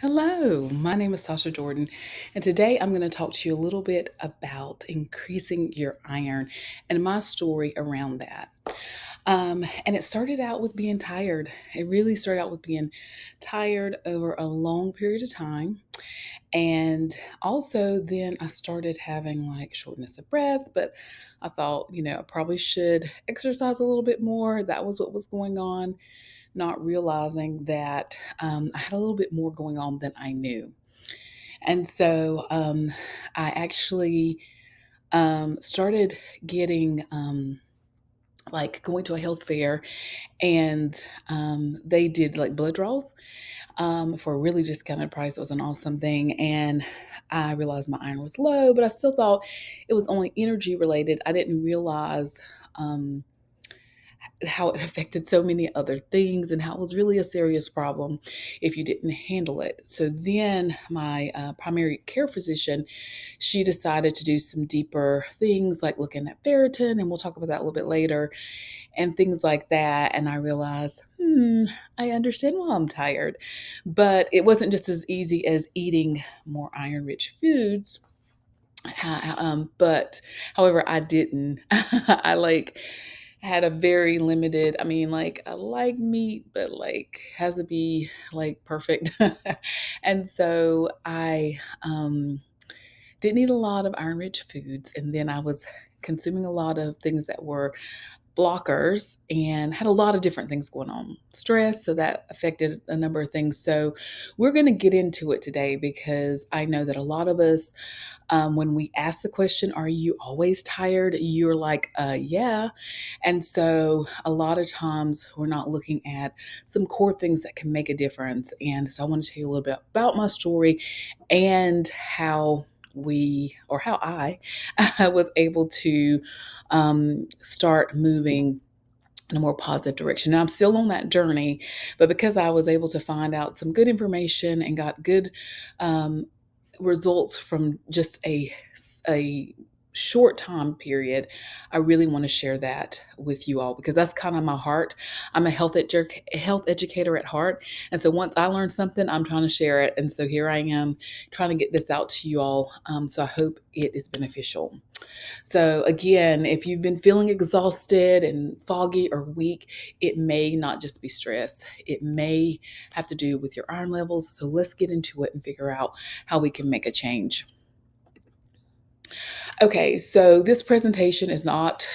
Hello, my name is Sasha Jordan, and today I'm going to talk to you a little bit about increasing your iron and my story around that. And it started out with being tired. It really started out with being tired over a long period of time. And also, then I started having like shortness of breath, but I thought, I probably should exercise a little bit more. That was what was going on, not realizing that I had a little bit more going on than I knew. And so I actually started getting like going to a health fair, and they did like blood draws for a really discounted price. It was an awesome thing. And I realized my iron was low, but I still thought it was only energy related. I didn't realize. How it affected so many other things and how it was really a serious problem if you didn't handle it. So then my primary care physician, she decided to do some deeper things like looking at ferritin, and we'll talk about that a little bit later, and things like that. And I realized, I understand why I'm tired. But it wasn't just as easy as eating more iron rich foods. But however, I didn't. I like had a very limited, I mean, like I like meat, but like has to be like perfect. And so I didn't eat a lot of iron rich foods. And then I was consuming a lot of things that were blockers and had a lot of different things going on. Stress, so that affected a number of things. So we're going to get into it today because I know that a lot of us, when we ask the question, are you always tired? You're like, yeah. And so a lot of times we're not looking at some core things that can make a difference. And so I want to tell you a little bit about my story and how I was able to start moving in a more positive direction. And I'm still on that journey, but because I was able to find out some good information and got good um, results from just a short time period, I really want to share that with you all because that's kind of my heart. I'm a health educator at heart, and so once I learn something, I'm trying to share it. And so here I am trying to get this out to you all. So I hope it is beneficial. So, again, if you've been feeling exhausted and foggy or weak, it may not just be stress. It may have to do with your iron levels. So, let's get into it and figure out how we can make a change. Okay, so this presentation is not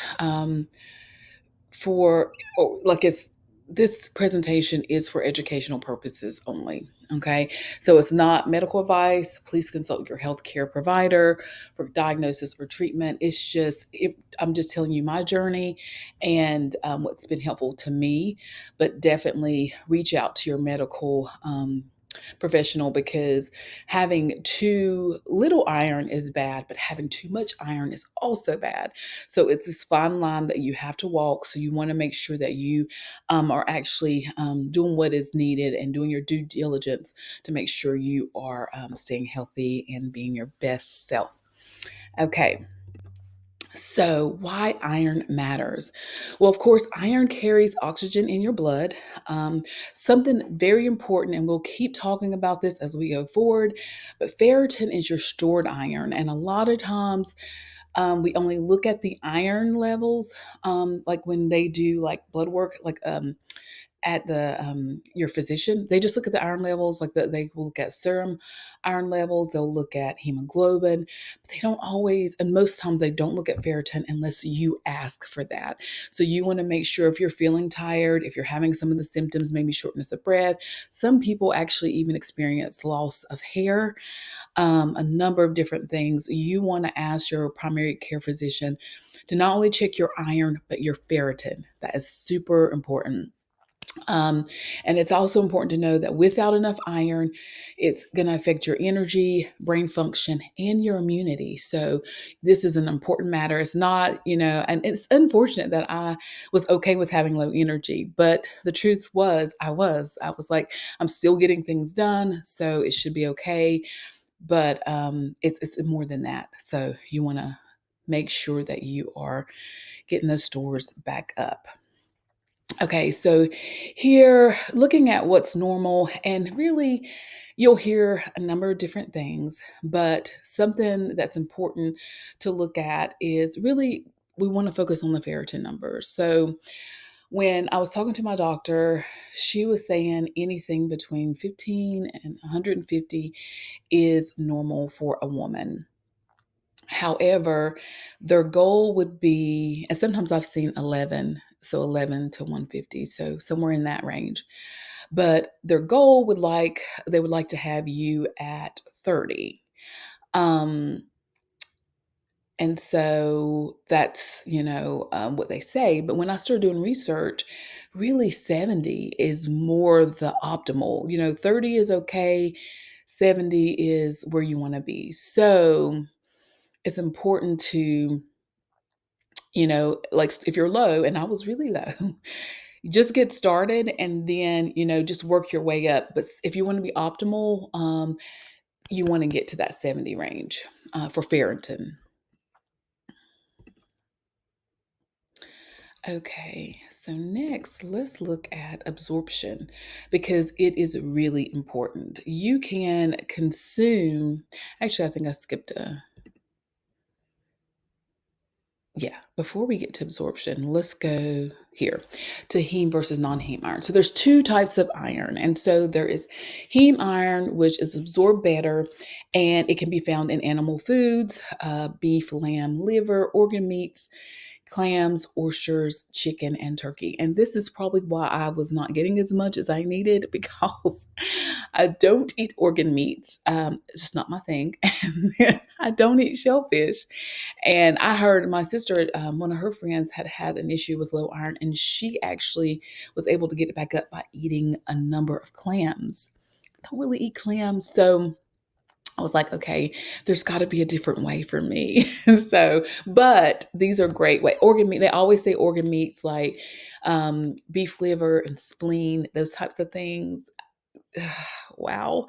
for, or like it's, this presentation is for educational purposes only. Okay, so it's not medical advice. Please consult your healthcare provider for diagnosis or treatment. I'm just telling you my journey and what's been helpful to me, but definitely reach out to your medical professional because having too little iron is bad, but having too much iron is also bad. So it's this fine line that you have to walk. So you want to make sure that you are actually doing what is needed and doing your due diligence to make sure you are staying healthy and being your best self. Okay. So, why iron matters? Well, of course, iron carries oxygen in your blood. Something very important, and we'll keep talking about this as we go forward. But ferritin is your stored iron, and a lot of times we only look at the iron levels, like when they do like blood work, like at the your physician. They just look at the iron levels, like they will look at serum iron levels, they'll look at hemoglobin, but they don't always, and most times they don't look at ferritin unless you ask for that. So you want to make sure if you're feeling tired, if you're having some of the symptoms, maybe shortness of breath. Some people actually even experience loss of hair, a number of different things. You want to ask your primary care physician to not only check your iron, but your ferritin. That is super important. Um, and it's also important to know that without enough iron, it's going to affect your energy, brain function, and your immunity. So, this is an important matter. It's not, and it's unfortunate that I was okay with having low energy, but the truth was, I was like, I'm still getting things done, so it should be okay. But it's more than that. So, you want to make sure that you are getting those stores back up. Okay, so here, looking at what's normal, and really, you'll hear a number of different things, but something that's important to look at is really we want to focus on the ferritin numbers. So, when I was talking to my doctor, she was saying anything between 15 and 150 is normal for a woman. However, their goal would be, and sometimes I've seen 11, so 11 to 150, so somewhere in that range. But their goal would like, they would like to have you at 30. Um, and so that's, what they say. But when I started doing research, really 70 is more the optimal. 30 is okay, 70 is where you want to be. So it's important to, like if you're low, and I was really low, just get started and then, just work your way up. But if you want to be optimal, you want to get to that 70 range for ferritin. Okay, so next, let's look at absorption because it is really important. You can consume, actually, I think I skipped a, yeah, before we get to absorption, let's go here to heme versus non-heme iron. So there's two types of iron. And so there is heme iron, which is absorbed better, and it can be found in animal foods, beef, lamb, liver, organ meats, clams, oysters, chicken, and turkey. And this is probably why I was not getting as much as I needed because I don't eat organ meats. It's just not my thing. And then I don't eat shellfish. And I heard my sister, one of her friends, had had an issue with low iron, and she actually was able to get it back up by eating a number of clams. I don't really eat clams, so I was like, okay, there's got to be a different way for me. So, but these are great way. Organ meat, they always say organ meats like beef liver and spleen, those types of things. Wow.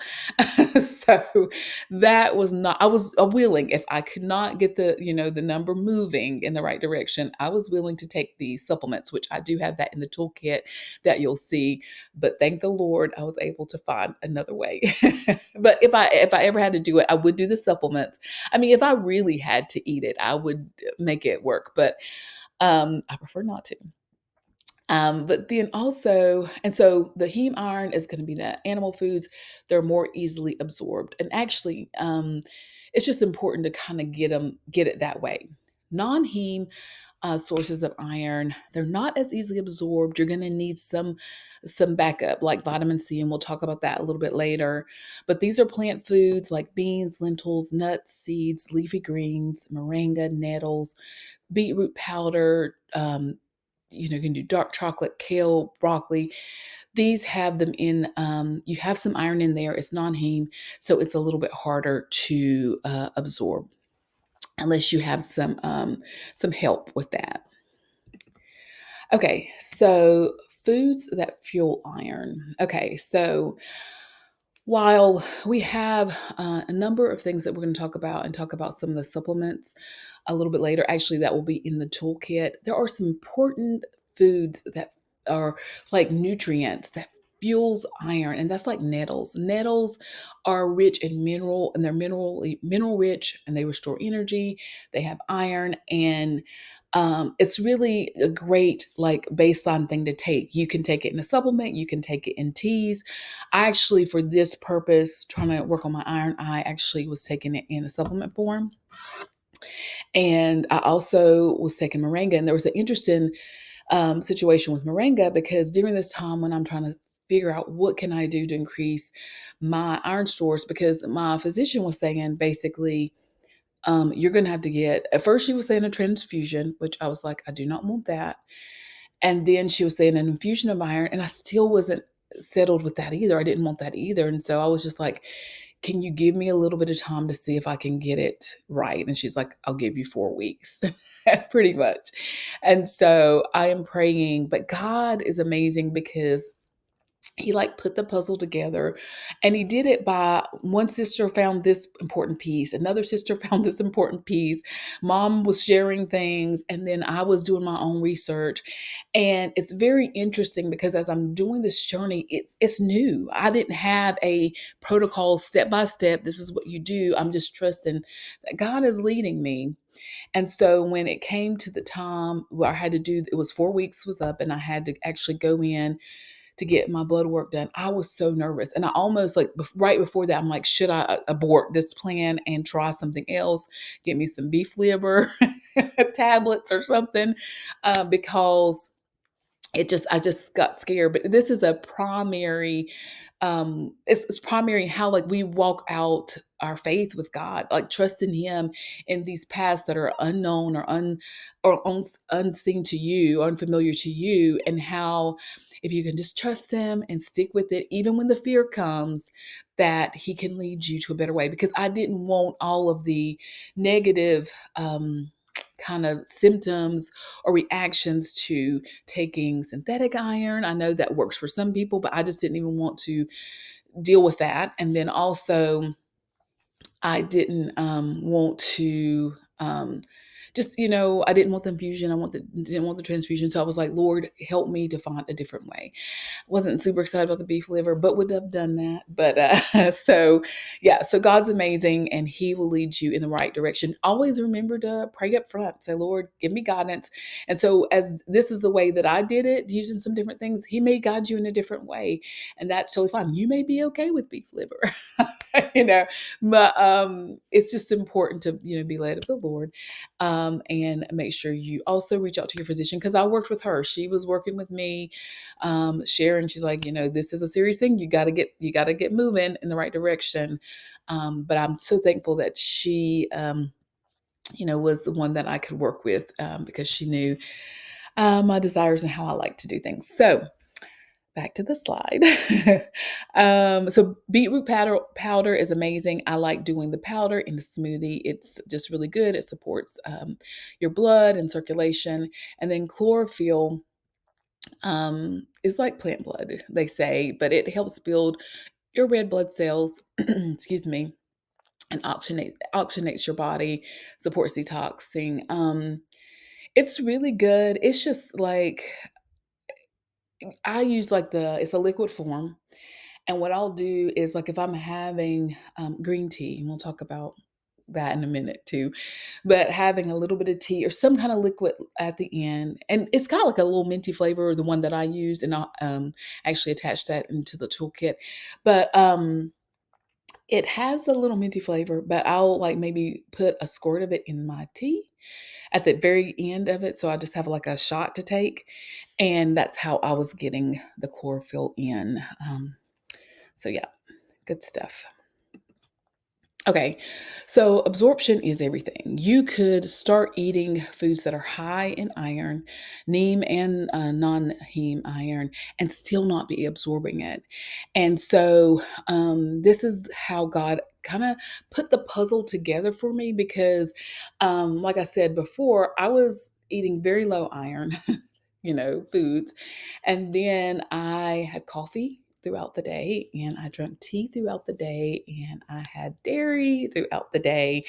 So that was not, I was willing, if I could not get the number moving in the right direction, I was willing to take the supplements, which I do have that in the toolkit that you'll see. But thank the Lord, I was able to find another way. But if I ever had to do it, I would do the supplements. I mean, if I really had to eat it, I would make it work, but I prefer not to. But then also, and so the heme iron is going to be the animal foods. They're more easily absorbed. And actually, it's just important to kind of get it that way. Non-heme sources of iron, they're not as easily absorbed. You're going to need some backup, like vitamin C, and we'll talk about that a little bit later. But these are plant foods like beans, lentils, nuts, seeds, leafy greens, moringa, nettles, beetroot powder. You can do dark chocolate, kale, broccoli. These have them in, you have some iron in there. It's non-heme, so it's a little bit harder to absorb unless you have some help with that. Okay, so foods that fuel iron. Okay, so while we have a number of things that we're going to talk about and talk about some of the supplements a little bit later, actually, that will be in the toolkit. There are some important foods that are like nutrients that fuels iron, and that's like nettles. Nettles are rich in mineral, and they're mineral rich, and they restore energy. They have iron, and it's really a great like baseline thing to take. You can take it in a supplement, you can take it in teas. I actually, for this purpose, trying to work on my iron, I actually was taking it in a supplement form. And I also was taking moringa. And there was an interesting situation with moringa because during this time when I'm trying to figure out what can I do to increase my iron stores, because my physician was saying basically, you're going to have to get, at first she was saying a transfusion, which I was like, I do not want that. And then she was saying an infusion of iron, and I still wasn't settled with that either. I didn't want that either. And so I was just like, can you give me a little bit of time to see if I can get it right? And she's like, I'll give you 4 weeks, pretty much. And so I am praying, but God is amazing because He like put the puzzle together, and he did it by one sister found this important piece, another sister found this important piece, mom was sharing things, and then I was doing my own research. And it's very interesting because as I'm doing this journey, it's new. I didn't have a protocol step by step, this is what you do. I'm just trusting that God is leading me. And so when it came to the time where I had to do, it was 4 weeks was up, and I had to actually go in to get my blood work done. I was so nervous. And I almost like right before that, I'm like, should I abort this plan and try something else? Get me some beef liver tablets or something, because I just got scared. But this is a primary, it's primary in how like we walk out our faith with God, like trusting Him in these paths that are unknown or unseen to you, unfamiliar to you, and how if you can just trust Him and stick with it, even when the fear comes, that He can lead you to a better way. Because I didn't want all of the negative kind of symptoms or reactions to taking synthetic iron. I know that works for some people, but I just didn't even want to deal with that. And then also, I didn't want to just I didn't want the infusion. Didn't want the transfusion. So I was like, Lord, help me to find a different way. Wasn't super excited about the beef liver, but would have done that. But so yeah, so God's amazing, and He will lead you in the right direction. Always remember to pray up front. Say, Lord, give me guidance. And so as this is the way that I did it, using some different things, He may guide you in a different way, and that's totally fine. You may be okay with beef liver, you know, but it's just important to be led of the Lord, and make sure you also reach out to your physician, because I worked with her. She was working with me, Sharon. She's like, this is a serious thing. You got to get moving in the right direction. But I'm so thankful that she, was the one that I could work with, because she knew my desires and how I like to do things. So back to the slide. So beetroot powder is amazing. I like doing the powder in the smoothie. It's just really good. It supports your blood and circulation. And then chlorophyll is like plant blood, they say, but it helps build your red blood cells, excuse me, and oxygenates your body, supports detoxing. It's really good. It's just like I use like it's a liquid form. And what I'll do is like if I'm having green tea, and we'll talk about that in a minute too, but having a little bit of tea or some kind of liquid at the end, and it's got like a little minty flavor, the one that I use, and I'll actually attach that into the toolkit. But it has a little minty flavor, but I'll like maybe put a squirt of it in my tea at the very end of it. So I just have like a shot to take. And that's how I was getting the chlorophyll in. So yeah, good stuff. Okay, so absorption is everything. You could start eating foods that are high in iron, neem and non-heme iron, and still not be absorbing it. And so this is how God kind of put the puzzle together for me, because, like I said before, I was eating very low iron, foods. And then I had coffee throughout the day, and I drank tea throughout the day, and I had dairy throughout the day.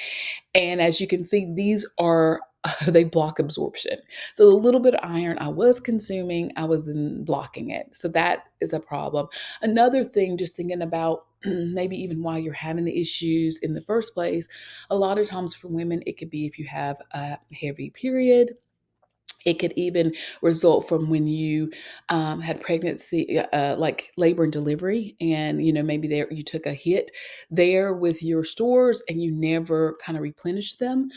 And as you can see, these are they block absorption. So the little bit of iron I was consuming, I was blocking it. So that is a problem. Another thing, just thinking about maybe even why you're having the issues in the first place, a lot of times for women, it could be if you have a heavy period. It could even result from when you had pregnancy, like labor and delivery, and maybe there you took a hit there with your stores, and you never kind of replenished them.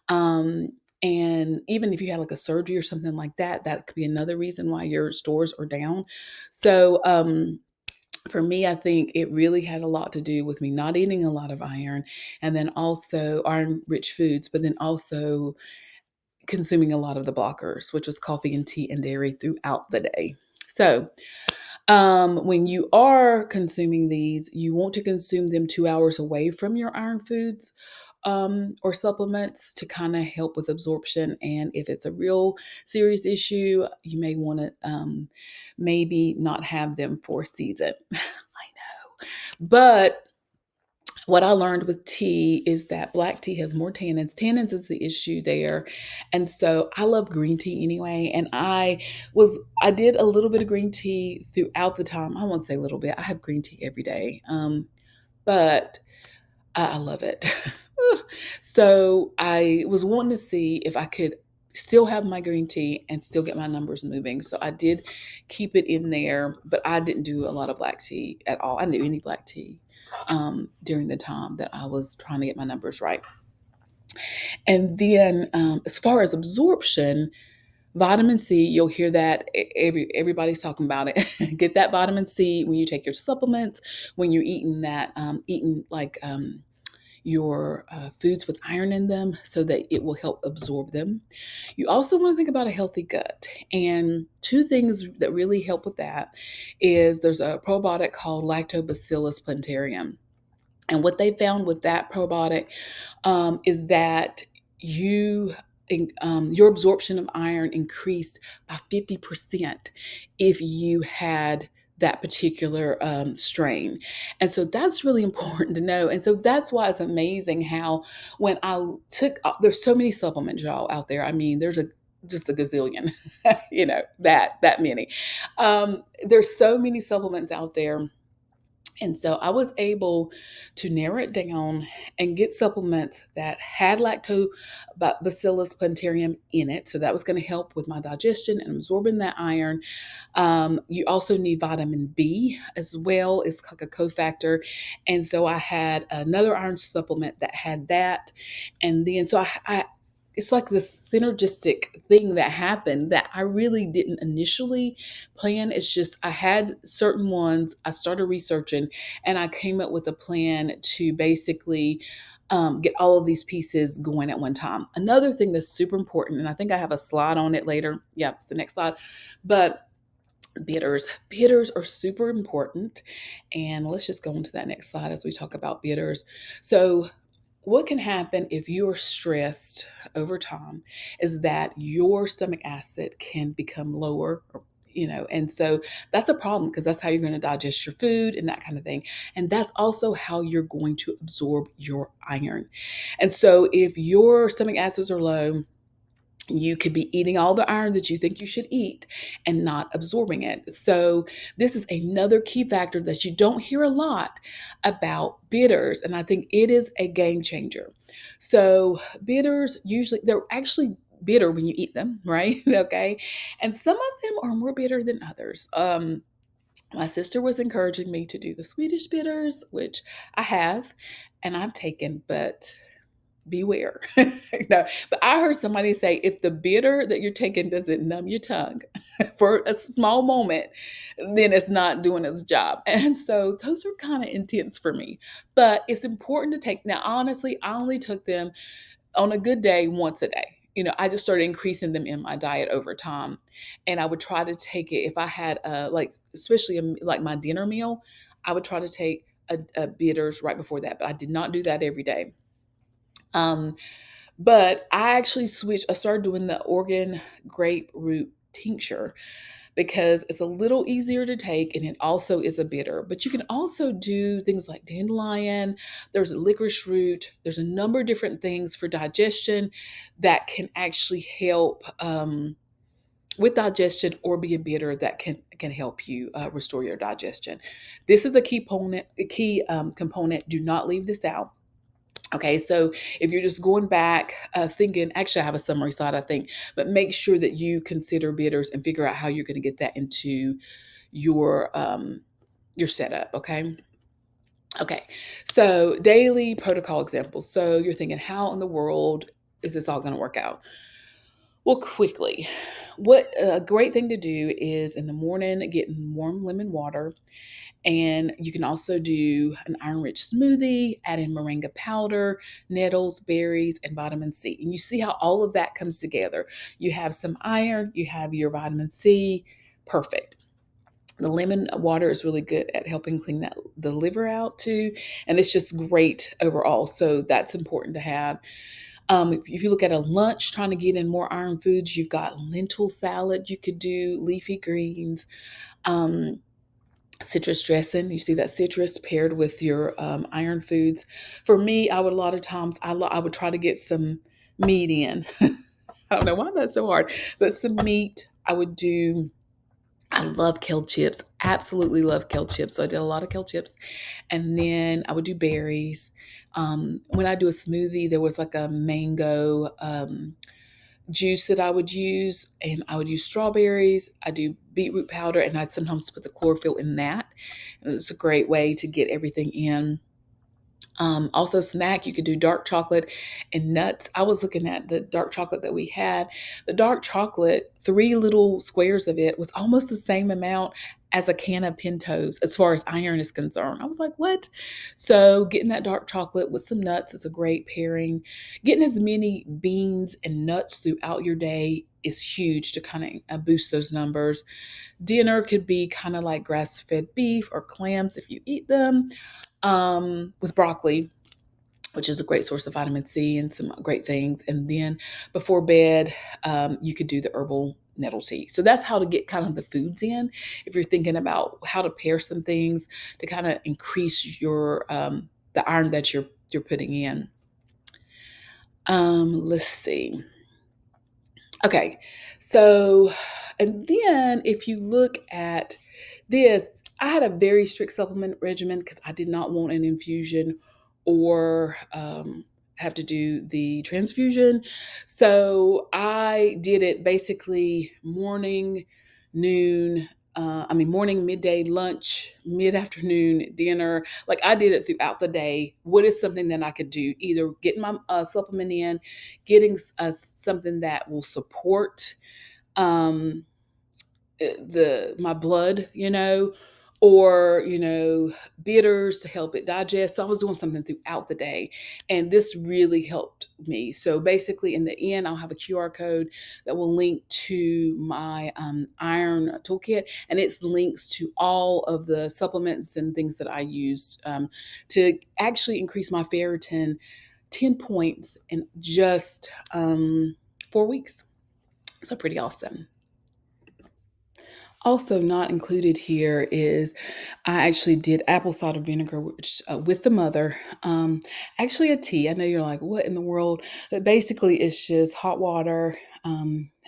Um, and even if you had like a surgery or something like that, that could be another reason why your stores are down. So for me, I think it really had a lot to do with me not eating a lot of iron, and then also iron-rich foods, but then also consuming a lot of the blockers, which was coffee and tea and dairy throughout the day. So, when you are consuming these, you want to consume them 2 hours away from your iron foods, or supplements to kind of help with absorption. And if it's a real serious issue, you may want to maybe not have them for a season. I know. But what I learned with tea is that black tea has more tannins. Tannins is the issue there. And so I love green tea anyway. And I did a little bit of green tea throughout the time. I won't say a little bit. I have green tea every day. But I love it. So I was wanting to see if I could still have my green tea and still get my numbers moving. So I did keep it in there, but I didn't do a lot of black tea at all. I didn't do any black tea during the time that I was trying to get my numbers right. And then as far as absorption, vitamin C, you'll hear that everybody's talking about it. Get that vitamin C when you take your supplements, when you're eating your foods with iron in them so that it will help absorb them. You also want to think about a healthy gut. And two things that really help with that is there's a probiotic called Lactobacillus plantarum. And what they found with that probiotic is that you your absorption of iron increased by 50% if you had that particular strain. And so that's really important to know. And so that's why it's amazing how when I took, there's so many supplements, y'all, out there. I mean, there's just a gazillion, that many. There's so many supplements out there, and so I was able to narrow it down and get supplements that had lactobacillus plantarum in it. So that was going to help with my digestion and absorbing that iron. You also need vitamin B as well. It's like a cofactor. And so I had another iron supplement that had that. And then, so I it's like this synergistic thing that happened that I really didn't initially plan. It's just I had certain ones, I started researching, and I came up with a plan to basically get all of these pieces going at one time. Another thing that's super important, and I think I have a slide on it later. Yeah, it's the next slide. But bitters are super important. And let's just go into that next slide as we talk about bitters. So what can happen if you're stressed over time is that your stomach acid can become lower, and so that's a problem because that's how you're going to digest your food and that kind of thing. And that's also how you're going to absorb your iron. And so if your stomach acids are low, you could be eating all the iron that you think you should eat and not absorbing it. So this is another key factor that you don't hear a lot about bitters, and I think it is a game changer. So bitters, usually they're actually bitter when you eat them, right? Okay. And some of them are more bitter than others. My sister was encouraging me to do the Swedish bitters, which I have and I've taken, but beware. No, but I heard somebody say if the bitter that you're taking doesn't numb your tongue for a small moment, then it's not doing its job. And so those are kind of intense for me. But it's important to take. Now, honestly, I only took them on a good day once a day. I just started increasing them in my diet over time. And I would try to take it if I had especially like my dinner meal, I would try to take a bitters right before that. But I did not do that every day. Um, but I started doing the Oregon grapefruit tincture because it's a little easier to take and it also is a bitter. But you can also do things like dandelion, there's a licorice root, there's a number of different things for digestion that can actually help with digestion or be a bitter that can help you restore your digestion. This is a key component. Do not leave this out. Okay, so if you're just going back, thinking, actually, I have a summary slide, I think, but make sure that you consider bitters and figure out how you're going to get that into your setup. Okay. Okay. So daily protocol examples. So you're thinking, how in the world is this all going to work out? Well, quickly, what a great thing to do is in the morning, get warm lemon water. And you can also do an iron-rich smoothie, add in moringa powder, nettles, berries, and vitamin C. And you see how all of that comes together. You have some iron, you have your vitamin C, perfect. The lemon water is really good at helping clean the liver out too, and it's just great overall. So that's important to have. If you look at a lunch, trying to get in more iron foods, you've got lentil salad. You could do leafy greens, um, citrus dressing. You see that citrus paired with your iron foods. For me, I would a lot of times I would try to get some meat in. I don't know why that's so hard, but some meat. I would do. I love kale chips. Absolutely love kale chips. So I did a lot of kale chips, and then I would do berries. When I do a smoothie, there was like a mango juice that I would use, and I would use strawberries. I do beetroot powder, and I'd sometimes put the chlorophyll in that. And it's a great way to get everything in. Also, snack, you could do dark chocolate and nuts. I was looking at the dark chocolate that we had. The dark chocolate, three little squares of it was almost the same amount as a can of Pintos as far as iron is concerned. I was like, what? So, getting that dark chocolate with some nuts is a great pairing. Getting as many beans and nuts throughout your day is huge to kind of boost those numbers. Dinner could be kind of like grass fed beef or clams if you eat them, with broccoli, which is a great source of vitamin C and some great things. And then before bed, you could do the herbal nettle tea. So that's how to get kind of the foods in. If you're thinking about how to pair some things to kind of increase your the iron that you're putting in. Let's see. Okay, so, and then if you look at this, I had a very strict supplement regimen because I did not want an infusion or have to do the transfusion. So I did it basically morning, noon, morning, midday, lunch, mid afternoon, dinner. Like I did it throughout the day. What is something that I could do? Either getting my supplement in, getting something that will support um, the my blood, or bitters to help it digest. So I was doing something throughout the day, and this really helped me. So basically, in the end, I'll have a QR code that will link to my iron toolkit, and it's links to all of the supplements and things that I used to actually increase my ferritin 10 points in just 4 weeks. So pretty awesome. Also, not included here is I actually did apple cider vinegar with the mother. Actually, a tea. I know you're like, what in the world? But basically, it's just hot water,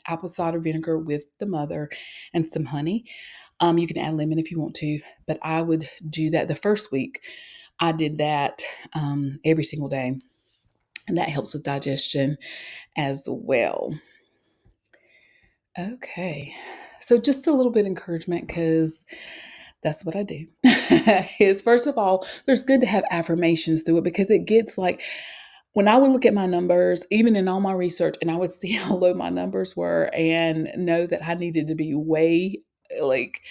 apple cider vinegar with the mother, and some honey. You can add lemon if you want to, but I would do that the first week. I did that every single day, and that helps with digestion as well. Okay. So just a little bit of encouragement because that's what I do. Is first of all, there's good to have affirmations through it because it gets like when I would look at my numbers, even in all my research, and I would see how low my numbers were and know that I needed to be way like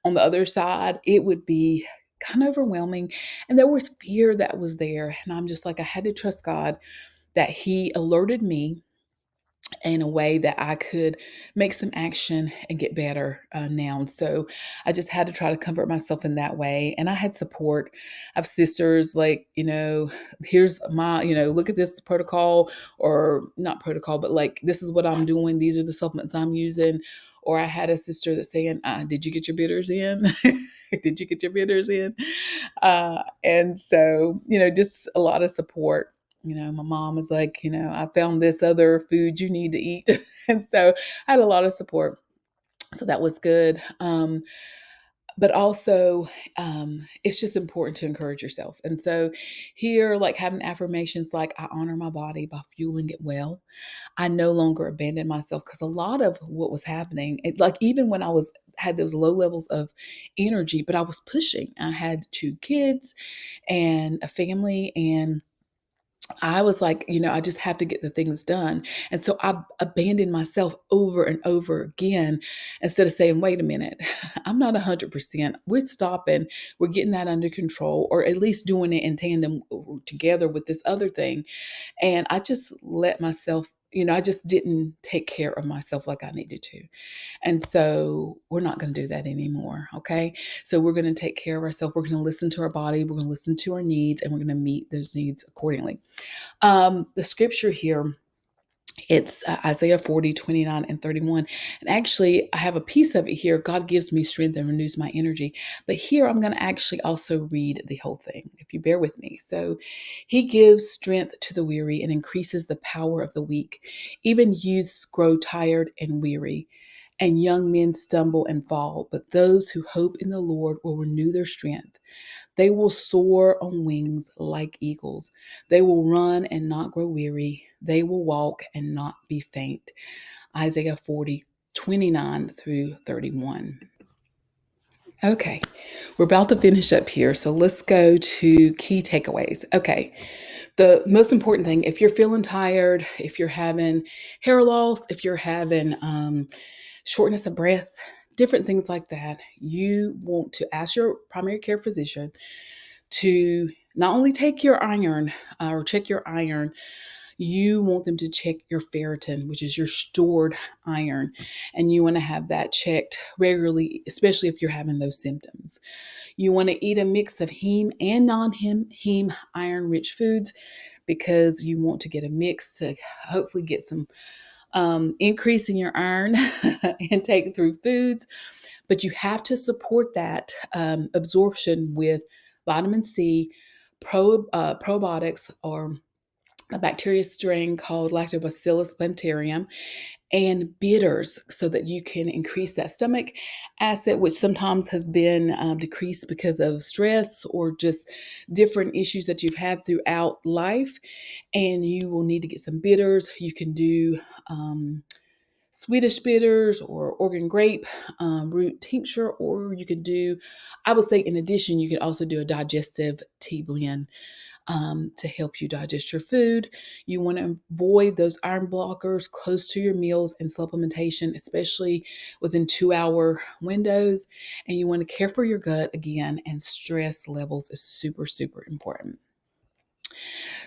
on the other side, it would be kind of overwhelming. And there was fear that was there. And I'm just like, I had to trust God that He alerted me in a way that I could make some action and get better now. And so I just had to try to comfort myself in that way. And I had support. I have sisters like, here's my, look at this protocol or not protocol, but like, this is what I'm doing. These are the supplements I'm using. Or I had a sister that's saying, did you get your bitters in? Did you get your bitters in? And so, just a lot of support. My mom was like, I found this other food you need to eat. And so I had a lot of support. So that was good. But also, it's just important to encourage yourself. And so here, like having affirmations like, I honor my body by fueling it well. I no longer abandon myself because a lot of what was happening, like even when I had those low levels of energy, but I was pushing. I had 2 kids and a family, and I was like, I just have to get the things done. And so I abandoned myself over and over again instead of saying, wait a minute, I'm not 100%. We're stopping. We're getting that under control, or at least doing it in tandem together with this other thing. And I just let myself I just didn't take care of myself like I needed to. And so we're not going to do that anymore. Okay. So we're going to take care of ourselves. We're going to listen to our body. We're going to listen to our needs, and we're going to meet those needs accordingly. The scripture here, it's Isaiah 40:29 and 31. And actually, I have a piece of it here. God gives me strength and renews my energy. But here, I'm going to actually also read the whole thing, if you bear with me. So, He gives strength to the weary and increases the power of the weak. Even youths grow tired and weary, and young men stumble and fall. But those who hope in the Lord will renew their strength. They will soar on wings like eagles. They will run and not grow weary. They will walk and not be faint. Isaiah 40:29 through 31. Okay, we're about to finish up here. So let's go to key takeaways. Okay, the most important thing, if you're feeling tired, if you're having hair loss, if you're having shortness of breath, different things like that, you want to ask your primary care physician to not only take your iron or check your iron, you want them to check your ferritin, which is your stored iron. And you want to have that checked regularly, especially if you're having those symptoms. You want to eat a mix of heme and non-heme iron rich foods, because you want to get a mix to hopefully get some increase in your iron intake through foods. But you have to support that absorption with vitamin C, probiotics, or a bacteria strain called Lactobacillus plantarum, and bitters, so that you can increase that stomach acid, which sometimes has been decreased because of stress or just different issues that you've had throughout life. And you will need to get some bitters. You can do Swedish bitters or Oregon grape root tincture, or you could do, I would say, in addition, you could also do a digestive tea blend to help you digest your food. You want to avoid those iron blockers close to your meals and supplementation, especially within 2-hour windows. And you want to care for your gut again, and stress levels is super, super important.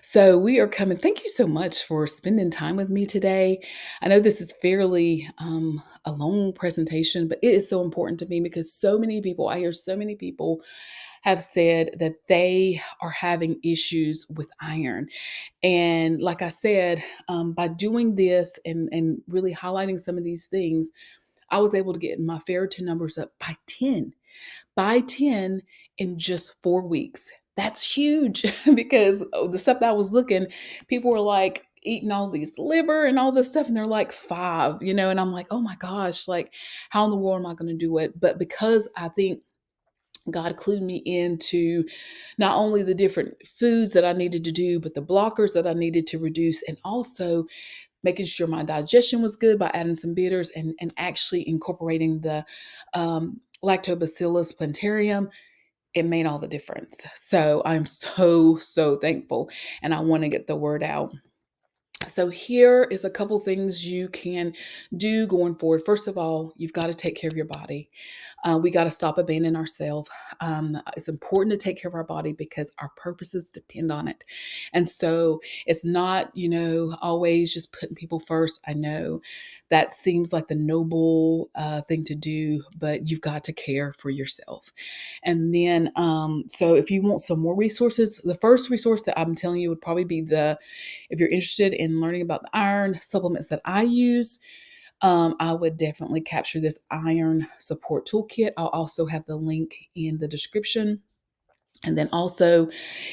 So we are coming. Thank you so much for spending time with me today. I know this is fairly a long presentation, but it is so important to me because I hear so many people have said that they are having issues with iron. And like I said, by doing this and really highlighting some of these things, I was able to get my ferritin numbers up by 10 in just 4 weeks. That's huge because the stuff that I was looking, people were like eating all these liver and all this stuff, and they're like 5, and I'm like, oh my gosh, like how in the world am I going to do it? But because I think God clued me into not only the different foods that I needed to do, but the blockers that I needed to reduce, and also making sure my digestion was good by adding some bitters and actually incorporating the Lactobacillus plantarum, it made all the difference. So I'm so, so thankful, and I want to get the word out. So here is a couple things you can do going forward. First of all, you've got to take care of your body. We got to stop abandoning ourselves. It's important to take care of our body because our purposes depend on it. And so it's not, always just putting people first. I know that seems like the noble thing to do, but you've got to care for yourself. And then, so if you want some more resources, the first resource that I'm telling you would probably be if you're interested in learning about the iron supplements that I use, I would definitely capture this iron support toolkit. I'll also have the link in the description. And then also,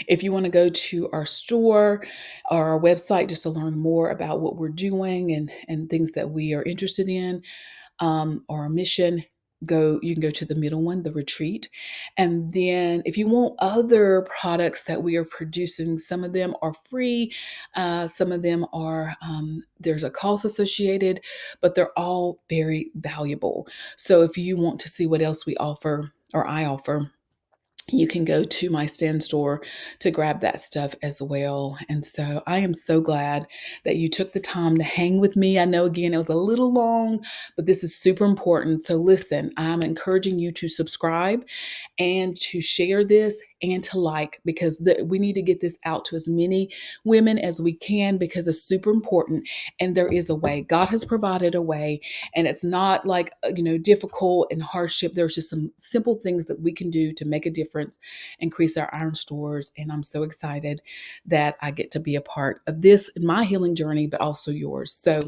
if you want to go to our store or our website just to learn more about what we're doing and things that we are interested in, or a mission, you can go to the middle one, the retreat. And then if you want other products that we are producing, some of them are free, some of them are there's a cost associated, but they're all very valuable. So if you want to see what else we offer, or I offer, you can go to my stand store to grab that stuff as well. And so I am so glad that you took the time to hang with me. I know, again, it was a little long, but this is super important. So listen, I'm encouraging you to subscribe and to share this. and to like, because we need to get this out to as many women as we can, because it's super important. And there is a way. God has provided a way, and it's not like, difficult and hardship. There's just some simple things that we can do to make a difference, increase our iron stores. And I'm so excited that I get to be a part of this in my healing journey, but also yours. So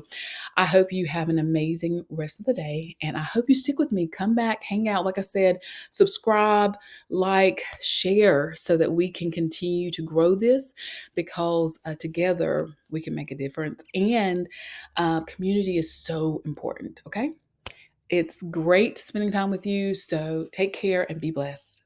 I hope you have an amazing rest of the day, and I hope you stick with me. Come back, hang out. Like I said, subscribe, like, share, so that we can continue to grow this, because together we can make a difference. And community is so important. Okay. It's great spending time with you. So take care and be blessed.